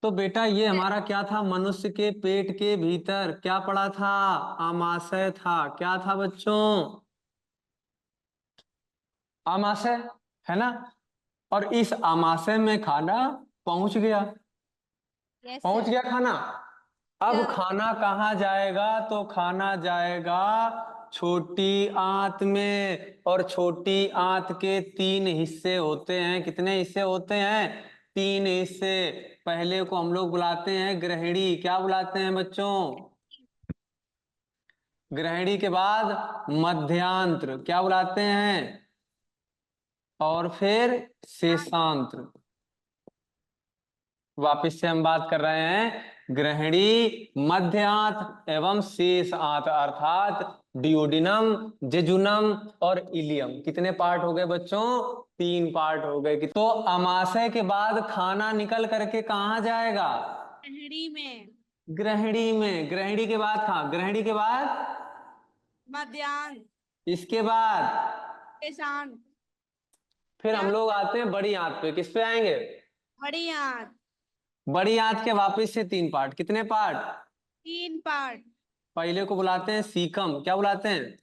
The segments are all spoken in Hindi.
तो बेटा ये हमारा क्या था, मनुष्य के पेट के भीतर क्या पड़ा था? आमाशय था। क्या था बच्चों? आमाशय, है ना। और इस आमाशय में खाना पहुंच गया। यस पहुंच सर। गया खाना। अब खाना कहाँ जाएगा? तो खाना जाएगा छोटी आंत में। और छोटी आंत के तीन हिस्से होते हैं। कितने हिस्से होते हैं? तीन हिस्से। पहले को हम लोग बुलाते हैं ग्रहिणी। क्या बुलाते हैं बच्चों? ग्रहिणी के बाद मध्यांत्र। क्या बुलाते हैं? और फिर शेषांत्र। वापिस से हम बात कर रहे हैं ग्रहिणी, मध्य आंत एवं शेष आंत, अर्थात डियोडिनम, जेजुनम और इलियम। कितने पार्ट हो गए बच्चों? तीन पार्ट हो गए। तो अमाशय के बाद खाना निकल करके कहाँ जाएगा? ग्रहणी में। ग्रहिणी में। ग्रहिणी के बाद कहाँ? ग्रहिणी के बाद मध्याह्न। इसके बाद किसान। फिर क्या? हम लोग आते हैं बड़ी आंत पे। किस पे आएंगे? बढ़िया। बड़ी आंत के वापिस से तीन पार्ट। कितने पार्ट? तीन पार्ट। पहले को बुलाते हैं सीकम। क्या बुलाते हैं?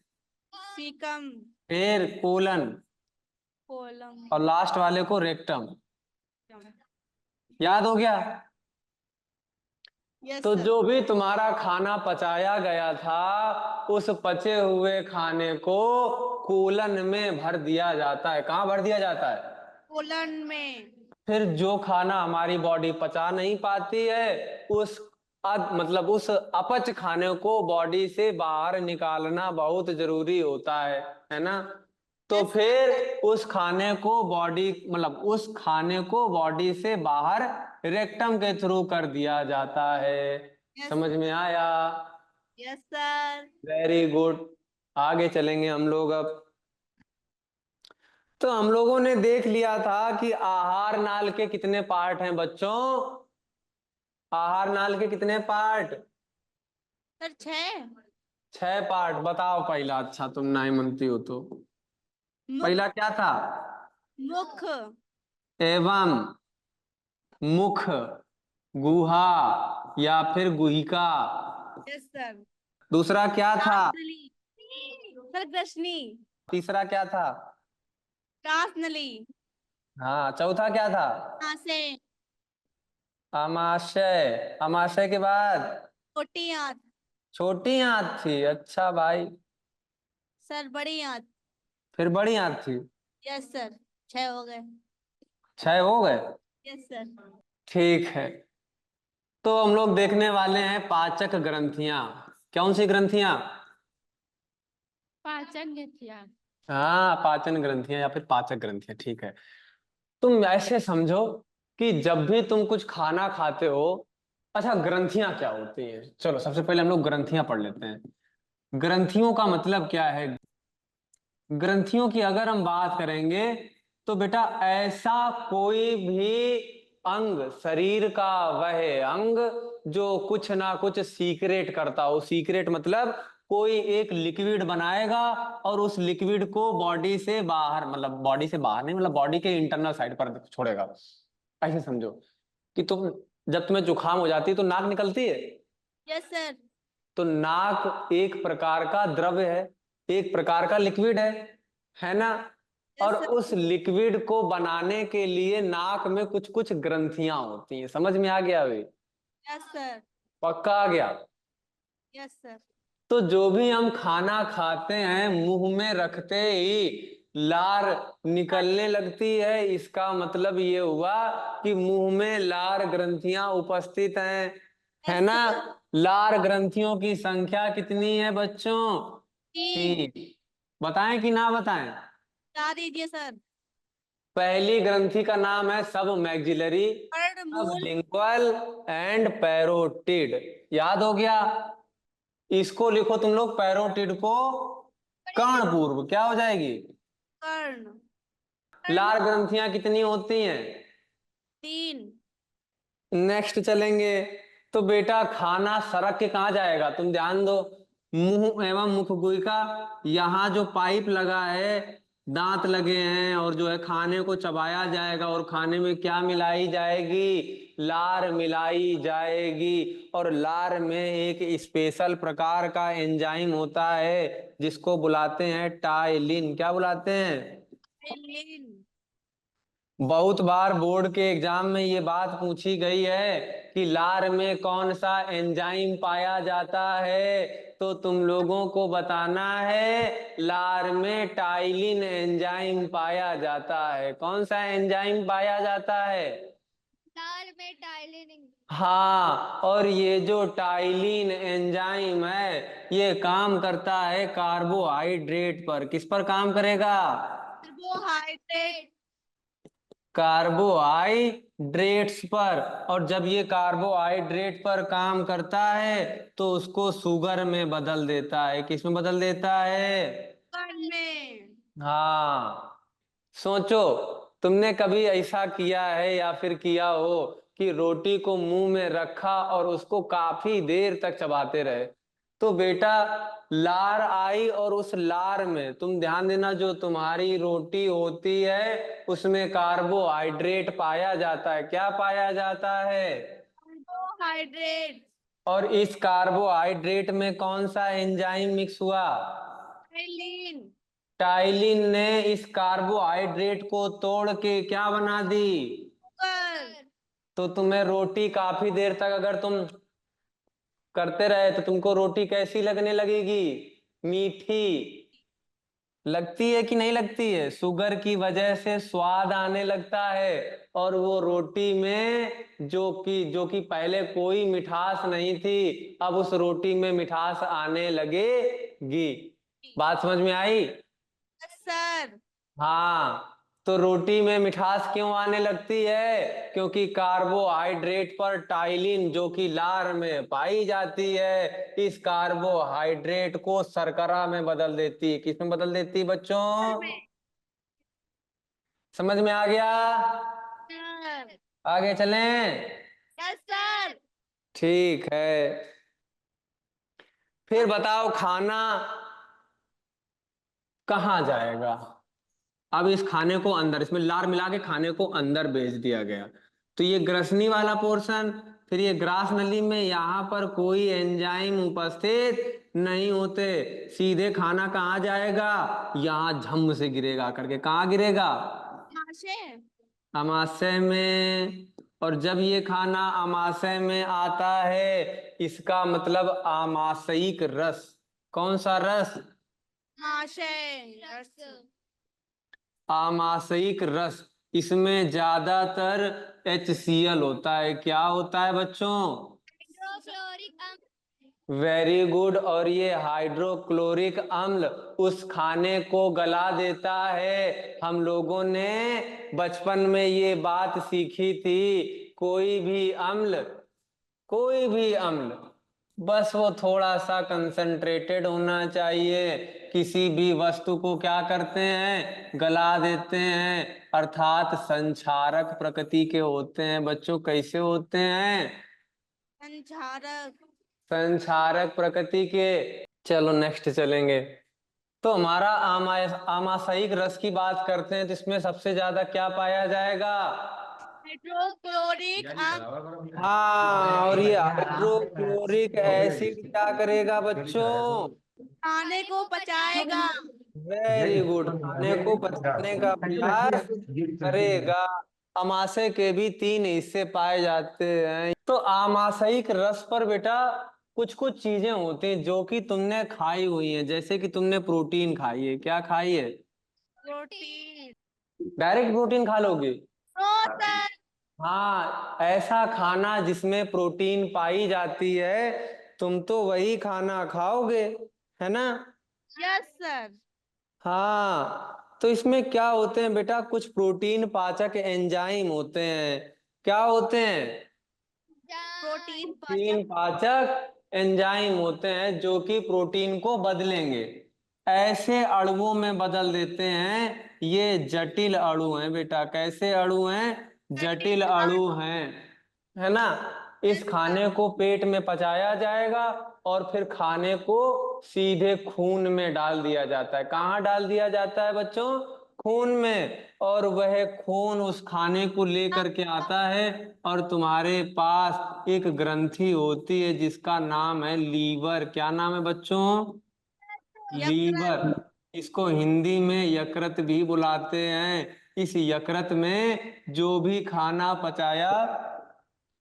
सीकम। फिर कोलन। कोलम। और लास्ट वाले को रेक्टम। याद हो गया? यस तो सर। जो भी तुम्हारा खाना पचाया गया था, उस पचे हुए खाने को कोलन में भर दिया जाता है। कहाँ भर दिया जाता है? कोलन में। फिर जो खाना हमारी बॉडी पचा नहीं पाती है, उस मतलब उस अपच खाने को बॉडी से बाहर निकालना बहुत जरूरी होता है ना। तो यस सर। फिर उस खाने को बॉडी मतलब उस खाने को बॉडी से बाहर रेक्टम के थ्रू कर दिया जाता है। यस। समझ में आया? Yes sir. Very good. आगे चलेंगे हम लोग अब। तो हम लोगों ने देख लिया था कि आहार नाल के कितने पार्ट हैं बच्चों। आहार नाल के कितने पार्ट? सर 6। 6 पार्ट। बताओ पहला। अच्छा तुम नहीं मानती हो तो मुख। पहला क्या था? मुख। एवं, मुख, गुहा या फिर गुहिका। Yes sir. दूसरा क्या था? रासनली। सर कृष्णी। तीसरा क्या था? रासनली। हाँ, चौथा क्या था? यहाँ से। अमाशय। अमाशय के बाद छोटी आंत। छोटी आंत थी। अच्छा भाई। सर बड़ी आंत। फिर बड़ी आंत थी। Yes sir. 6 हो गए। 6 हो गए। Yes sir. ठीक है। तो हम लोग देखने वाले हैं पाचक ग्रंथियां। कौन सी ग्रंथियां? पाचन ग्रंथियां। हाँ, पाचन ग्रंथियां या फिर पाचक ग्रंथियां। ठीक है। तुम ऐसे समझो कि जब भी तुम कुछ खाना खाते हो। अच्छा, ग्रंथियां क्या होती हैं? चलो सबसे पहले हम लोग ग्रंथियां पढ़ लेते हैं। ग्रंथियों का मतलब क्या है? ग्रंथियों की अगर हम बात करेंगे तो बेटा ऐसा कोई भी अंग, शरीर का वह अंग जो कुछ ना कुछ सीक्रेट करता हो। सीक्रेट मतलब कोई एक लिक्विड बनाएगा और उस लिक्विड को बॉडी से बाहर, मतलब बॉडी से बाहर नहीं, मतलब बॉडी के इंटरनल साइड पर छोड़ेगा। ऐसे समझो कि तुम, जब तुम्हें जुकाम हो जाती है तो नाक निकलती है। Yes sir. तो नाक एक प्रकार का द्रव्य है, एक प्रकार का लिक्विड है ना। और यस सर। उस लिक्विड को बनाने के लिए नाक में कुछ कुछ ग्रंथियां होती हैं। समझ में आ गया अभी? Yes sir. पक्का आ गया? Yes sir. तो जो भी हम खाना खाते हैं, मुंह में रखते ही लार निकलने लगती है, इसका मतलब ये हुआ कि मुंह में लार ग्रंथियां उपस्थित हैं, है यस ना। सर। लार ग्रंथियों की संख्या कितनी है बच्चों? 3। 3। बताएं कि ना बताएं? बता दीजिए सर। पहली ग्रंथि का नाम है सब मैक्सिलरी, सब वर्णमूल। Lingual and parotid. याद हो गया? इसको लिखो तुम लोग, पैरोटिड को कर्ण पूर्व। क्या हो जाएगी? कर्ण। कर्ण। लार ग्रंथियां कितनी होती हैं? 3। नेक्स्ट चलेंगे। तो बेटा खाना सड़क के कहाँ जाएगा? तुम ध्यान दो। मुंह एवं मुख गुहिका, यहाँ जो पाइप लगा है दांत लगे हैं और जो है खाने को चबाया जाएगा और खाने में क्या मिलाई जाएगी, लार मिलाई जाएगी। और लार में एक स्पेशल प्रकार का एंजाइम होता है जिसको बुलाते हैं टाइलिन। क्या बुलाते हैं? टाइलिन। बहुत बार बोर्ड के एग्जाम में ये बात पूछी गई है कि लार में कौन सा एंजाइम पाया जाता है, तो तुम लोगों को बताना है लार में टाइलिन एंजाइम पाया जाता है। कौन सा एंजाइम पाया जाता है? दाल में टाइलिन। हाँ, और ये जो टाइलिन एंजाइम है ये काम करता है कार्बोहाइड्रेट पर। किस पर काम करेगा? कार्बोहाइड्रेट। कार्बोहाइड्रेट्स पर। और जब ये कार्बोहाइड्रेट पर काम करता है तो उसको शुगर में बदल देता है। किस में बदल देता है? शुगर में। हाँ, सोचो, तुमने कभी ऐसा किया है या फिर किया हो कि रोटी को मुंह में रखा और उसको काफी देर तक चबाते रहे? तो बेटा लार आई और उस लार में तुम ध्यान देना, जो तुम्हारी रोटी होती है उसमें कार्बोहाइड्रेट पाया जाता है। क्या पाया जाता है? कार्बोहाइड्रेट। और इस कार्बोहाइड्रेट में कौन सा एंजाइम मिक्स हुआ? टाइलिन। टाइलिन ने इस कार्बोहाइड्रेट को तोड़ के क्या बना दी? शुगर। तो तुम्हें रोटी काफी देर तक अगर तुम करते रहे तो तुमको रोटी कैसी लगने लगेगी? मीठी लगती है कि नहीं लगती है? शुगर की वजह से स्वाद आने लगता है और वो रोटी में जो कि पहले कोई मिठास नहीं थी, अब उस रोटी में मिठास आने लगेगी। बात समझ में आई? सर। हाँ, तो रोटी में मिठास क्यों आने लगती है? क्योंकि कार्बोहाइड्रेट पर टाइलिन जो कि लार में पाई जाती है, इस कार्बोहाइड्रेट को शर्करा में बदल देती है। किस में बदल देती है बच्चों? समझ में आ गया? सर। आगे चलें? Yes sir. ठीक है, फिर बताओ खाना कहाँ जाएगा? अब इस खाने को अंदर, इसमें लार मिला के खाने को अंदर भेज दिया गया, तो ये ग्रसनी वाला पोर्शन, फिर ये ग्रास नली में यहाँ पर कोई एंजाइम उपस्थित नहीं होते, सीधे खाना कहाँ जाएगा? यहाँ झम से गिरेगा करके। कहाँ गिरेगा? आमाशय। अमाशय में। और जब ये खाना अमाशय में आता है इसका मतलब आमाशयिक रस। कौन सा रस? आमाशय रस। आमाशयिक रस, इसमें ज्यादातर HCl होता है। क्या होता है बच्चों? Hydrochloric very good. और ये हाइड्रोक्लोरिक अम्ल उस खाने को गला देता है। हम लोगों ने बचपन में ये बात सीखी थी, कोई भी अम्ल बस वो थोड़ा सा कंसंट्रेटेड होना चाहिए, किसी भी वस्तु को क्या करते हैं? गला देते हैं। अर्थात संक्षारक प्रकृति के होते हैं बच्चों। कैसे होते हैं? संचारक। संक्षारक प्रकृति के। चलो नेक्स्ट चलेंगे। तो हमारा आमाशयिक रस की बात करते हैं तो इसमें सबसे ज्यादा क्या पाया जाएगा? हाइड्रोक्लोरिक अम्ल। हाँ, और ये हाइड्रोक्लोरिक एसिड क्या करेगा बच्चों? खाने को पचाएगा। वेरी गुड, खाने को पचाने का प्रयास करेगा। आमाशय के भी 3 हिस्से पाए जाते हैं। तो आमाशयिक रस पर बेटा कुछ कुछ चीजें होती हैं जो कि तुमने खाई हुई हैं, जैसे कि तुमने प्रोटीन खाई है। क्या खाई है? प्रोटीन। डायरेक्ट प्रोटीन खा लोगे? सर। हाँ, ऐसा खाना जिसमें प्रोटीन पाई जाती है तुम तो वही खाना खाओगे, है ना? Yes sir. हाँ, तो इसमें क्या होते हैं बेटा? कुछ प्रोटीन पाचक एंजाइम होते हैं। क्या होते हैं? प्रोटीन प्रोटीन पाचक। पाचक एंजाइम होते हैं जो कि प्रोटीन को बदलेंगे, ऐसे अणुओं में बदल देते हैं। ये जटिल अणु हैं बेटा। कैसे अणु हैं? जटिल अणु हैं, है ना? इस खाने को पेट में पचाया जाएगा और फिर खाने को सीधे खून में डाल दिया जाता है। कहाँ डाल दिया जाता है बच्चों? खून में, और वह खून उस खाने को लेकर के आता है, और तुम्हारे पास एक ग्रंथि होती है जिसका नाम है लीवर। क्या नाम है बच्चों? लीवर। इसको हिंदी में यकृत भी बुलाते हैं। इस यकृत में जो भी खाना पचाया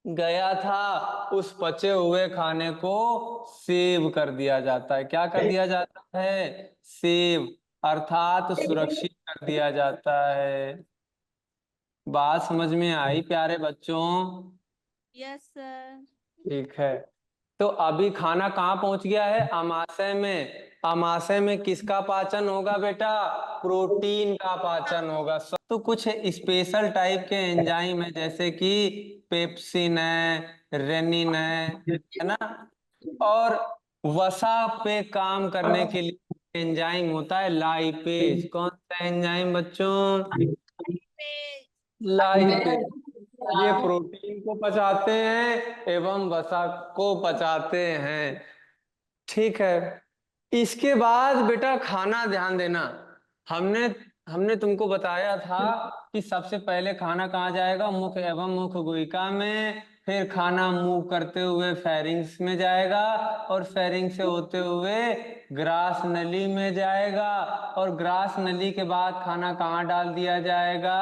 गया था, उस पचे हुए खाने को सेव कर दिया जाता है। क्या कर दिया जाता है? सेव, अर्थात सुरक्षित कर दिया जाता है। बात समझ में आई प्यारे बच्चों? Yes sir. ठीक है। तो अभी खाना कहाँ पहुंच गया है? अमाशय में। अमाशय में किसका पाचन होगा बेटा? प्रोटीन का पाचन होगा। तो कुछ स्पेशल टाइप के एंजाइम है, जैसे कि पेप्सिन है, रेनिन है ना। और वसा पे काम करने के लिए एंजाइम होता है लाइपेज। कौन सा एंजाइम बच्चों? लाइपेज। ये प्रोटीन को पचाते हैं एवं वसा को पचाते हैं। ठीक है। इसके बाद बेटा खाना ध्यान देना। हमने हमने तुमको बताया था कि सबसे पहले खाना कहाँ जाएगा? मुख एवं मुख गुहिका में। फिर खाना मूव करते हुए फेरिंग्स में जाएगा, और फेरिंग्स से होते हुए ग्रास नली में जाएगा, और ग्रास नली के बाद खाना कहाँ डाल दिया जाएगा?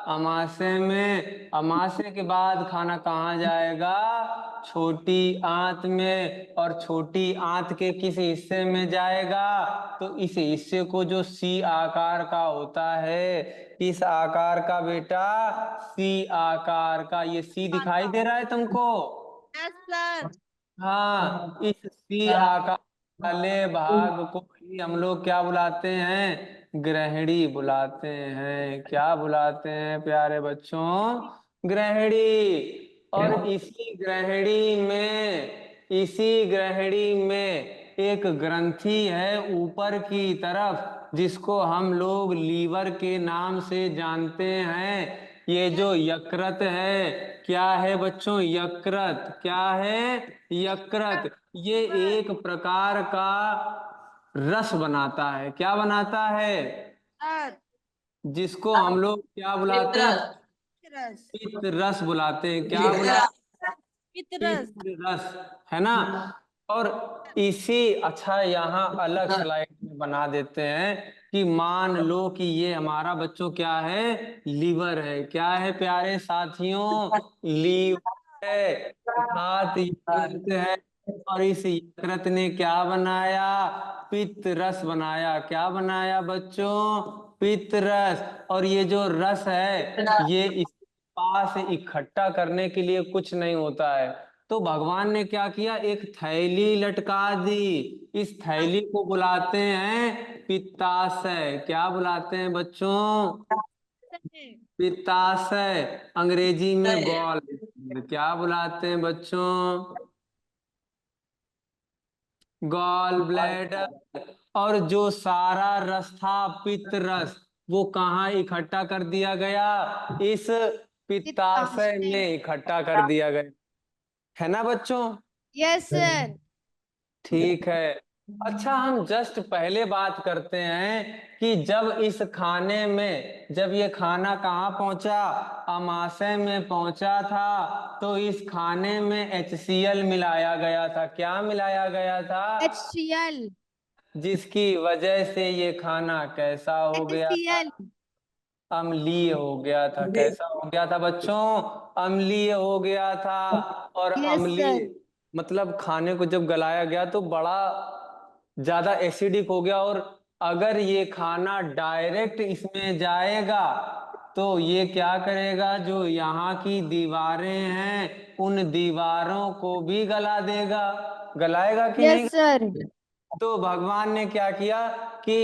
अमाशय में। अमाशय के बाद खाना कहाँ जाएगा? छोटी आंत में। और छोटी आंत के किस हिस्से में जाएगा? तो इस हिस्से को जो सी आकार का होता है, इस आकार का बेटा, सी आकार का। ये सी दिखाई दे रहा है तुमको? Yes sir. हाँ, इस सी आकार वाले भाग को ही हम लोग क्या बुलाते हैं? ग्रहणी बुलाते हैं। क्या बुलाते हैं प्यारे बच्चों? ग्रहणी। और इसी ग्रहणी में एक ग्रंथि है ऊपर की तरफ, जिसको हम लोग लीवर के नाम से जानते हैं। ये जो यकृत है, क्या है बच्चों? यकृत। क्या है? यकृत। ये एक प्रकार का रस बनाता है। क्या बनाता है? सर। जिसको हम लोग क्या बुलाते हैं? रस। पित्त रस बुलाते हैं। क्या बुलाते? पितरस। पित्त रस, है ना। और इसी, अच्छा यहाँ अलग स्लाइड में बना देते हैं कि मान लो कि ये हमारा बच्चों क्या है? लीवर है। क्या है प्यारे साथियों? लीवर है, अर्थात यकृत है। और इस यकृत ने क्या बनाया? पित्त रस बनाया। क्या बनाया बच्चों? पित्त रस। और ये जो रस है, ये इस पास इकट्ठा करने के लिए कुछ नहीं होता है। तो भगवान ने क्या किया? एक थैली लटका दी। इस थैली को बुलाते हैं पित्ताशय। क्या बुलाते हैं बच्चों? पित्ताशय। अंग्रेजी में गॉल। क्या बुलाते हैं बच्चों? Gall bladder. और जो सारा रस था, पित्त रस, वो कहाँ इकट्ठा कर दिया गया? इस पित्ताशय में इकट्ठा कर दिया गया, है ना बच्चों? Yes sir. ठीक है। अच्छा, हम जस्ट पहले बात करते हैं कि जब इस खाने में, जब ये खाना कहाँ पहुंचा? अमाशय में पहुंचा था। तो इस खाने में HCl मिलाया गया था। क्या मिलाया गया था? HCl। जिसकी वजह से ये खाना कैसा हो गया था? HCl। अम्लीय हो गया था। कैसा हो गया था बच्चों? अम्लीय हो गया था। और यस सर। अम्लीय मतलब खाने को जब गलाया गया तो बड़ा ज्यादा एसिडिक हो गया। और अगर ये खाना डायरेक्ट इसमें जाएगा तो ये क्या करेगा? जो यहाँ की दीवारें हैं, उन दीवारों को भी गला देगा। गलाएगा कि नहीं? Yes sir. तो भगवान ने क्या किया कि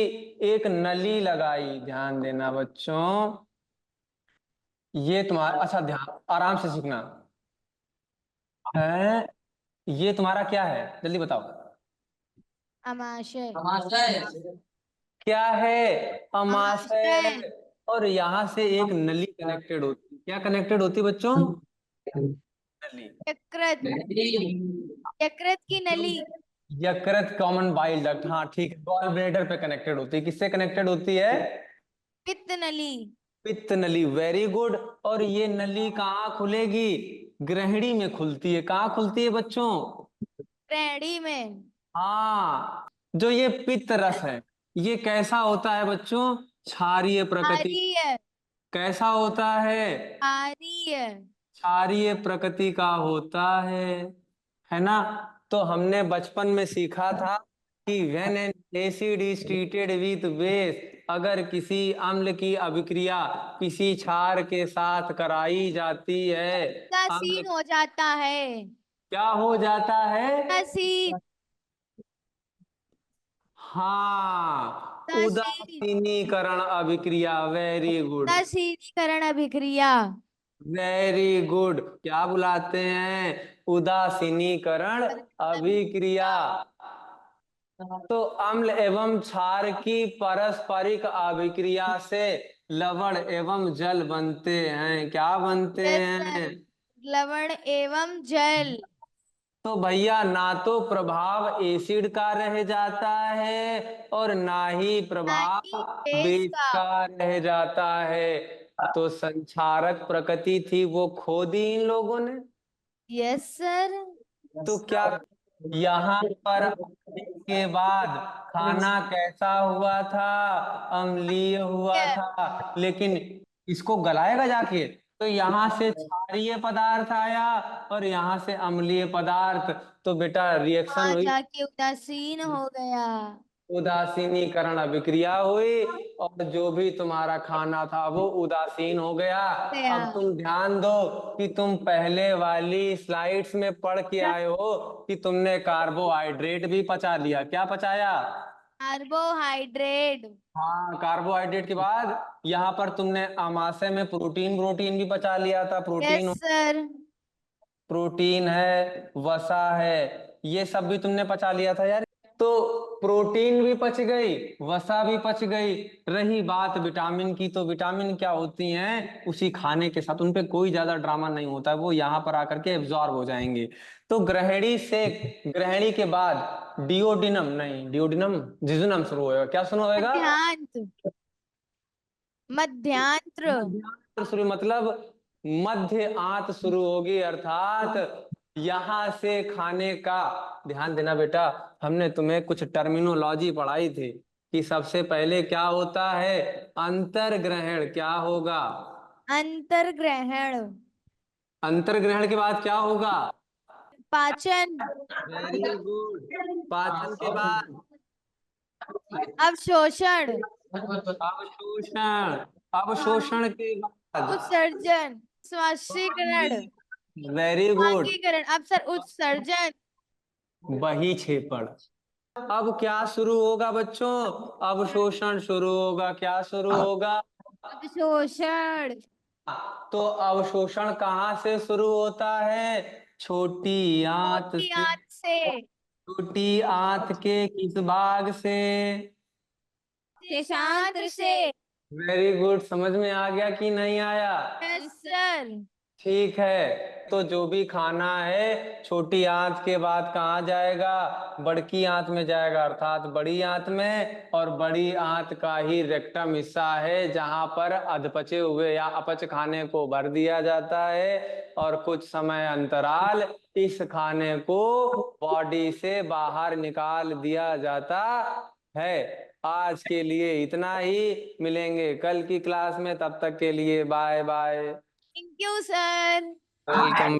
एक नली लगाई। ध्यान देना बच्चों, ये तुम्हारा, अच्छा ध्यान, आराम से सीखना है। ये तुम्हारा क्या है? जल्दी बताओ। अमाशय। क्या है? अमाशय अमाशय। है। और यहाँ से एक नली कनेक्टेड होती है। क्या कनेक्टेड होती है बच्चों? नली। यकृत। यकृत की नली। यकृत कॉमन बाइल डक्ट। हाँ ठीक है। गॉल ब्लैडर पे कनेक्टेड होती है। किससे कनेक्टेड होती है? पित्त नली, पित्त नली, वेरी गुड। और ये नली कहाँ खुलेगी? ग्रहणी में खुलती है। कहाँ खुलती है बच्चों? ग्रहणी में। हाँ। जो ये पित्त रस है, ये कैसा होता है बच्चों? क्षारीय प्रकृति। क्षारीय, कैसा होता है? क्षारीय। क्षारीय प्रकृति का होता है ना? तो हमने बचपन में सीखा था कि when an acid is treated with base, अगर किसी अम्ल की अभिक्रिया किसी क्षार के साथ कराई जाती है, अम्ल उदासीन हो जाता है। क्या हो जाता है? उदासीन, हाँ, उदासीन, उदासीनीकरण अभिक्रिया। वेरी गुड, उदासीनीकरण अभिक्रिया। Very good. क्या बुलाते हैं? उदासीनीकरण अभिक्रिया। तो अम्ल एवं क्षार की पारस्परिक अभिक्रिया से लवण एवं जल बनते हैं। क्या बनते यस हैं? सर, लवण एवं जल। तो भैया, ना तो प्रभाव एसिड का रह जाता है और ना ही प्रभाव नहीं, बेस बेस का। का रह जाता है। तो संक्षारक प्रकृति थी वो खो दी इन लोगों ने। Yes sir. तो क्या यहाँ पर आने के बाद खाना कैसा हुआ था? अम्लीय हुआ था। लेकिन इसको गलाएगा जाके, तो यहाँ से क्षारीय पदार्थ आया और यहाँ से अम्लीय पदार्थ। तो बेटा रिएक्शन वहां हुई, जाके उदासीन हो गया। उदासीनीकरण अभिक्रिया हुई, और जो भी तुम्हारा खाना था वो उदासीन हो गया। गया। अब तुम ध्यान दो कि तुम पहले वाली स्लाइड्स में पढ़ के आए हो कि तुमने कार्बोहाइड्रेट भी पचा लिया। क्या पचाया? कार्बोहाइड्रेट। हाँ, कार्बोहाइड्रेट के बाद यहाँ पर तुमने आमाशय में प्रोटीन प्रोटीन भी पचा लिया था। Yes protein, sir. प्रोटीन है, वसा है, ये सब भी तुमने पचा लिया था यार। तो प्रोटीन भी पच गई, वसा भी पच गई। रही बात विटामिन की, तो विटामिन क्या होती हैं? उसी खाने के साथ, उनपे कोई ज्यादा ड्रामा नहीं होता है, वो यहाँ पर आकर के एब्जॉर्ब हो जाएंगे। तो ग्रहणी से, ग्रहणी के बाद डिओडिनम, नहीं डिओडिनम, जिजुनम शुरू होएगा। क्या शुरू होएगा? मध्यांत, मध्यांत्र। मध्यांतर शुरू, मतलब मध्य आंत शुरू होगी। अर्थात यहां से खाने का, ध्यान देना बेटा, हमने तुम्हें कुछ टर्मिनोलॉजी पढ़ाई थी कि सबसे पहले क्या होता है? अंतर्ग्रहण। क्या होगा? अंतर्ग्रहण। अंतर्ग्रहण के बाद क्या होगा? पाचन। Very good. पाचन के बाद अवशोषण। अवशोषण। अवशोषण के बाद उत्सर्जन। स्वाशीकरण। वेरी गुड, स्वांगीकरण। अब सर उत्सर्जन। बही क्षेपण। अब क्या शुरू होगा बच्चों? अवशोषण शुरू होगा। क्या शुरू होगा? अवशोषण। तो अवशोषण कहाँ से शुरू होता है? छोटी आंत मोटी से। आंत से। छोटी आंत के किस भाग से? देशांतर से। Very good. समझ में आ गया कि नहीं आया? Yes sir. ठीक है। तो जो भी खाना है छोटी आंत के बाद कहाँ जाएगा? बड़की आंत में जाएगा, अर्थात बड़ी आंत में। और बड़ी आंत का ही रेक्टम हिस्सा है जहां पर अधपचे हुए या अपच खाने को भर दिया जाता है, और कुछ समय अंतराल इस खाने को बॉडी से बाहर निकाल दिया जाता है। आज के लिए इतना ही, मिलेंगे कल की क्लास में। तब तक के लिए bye bye. Thank you sir. Welcome.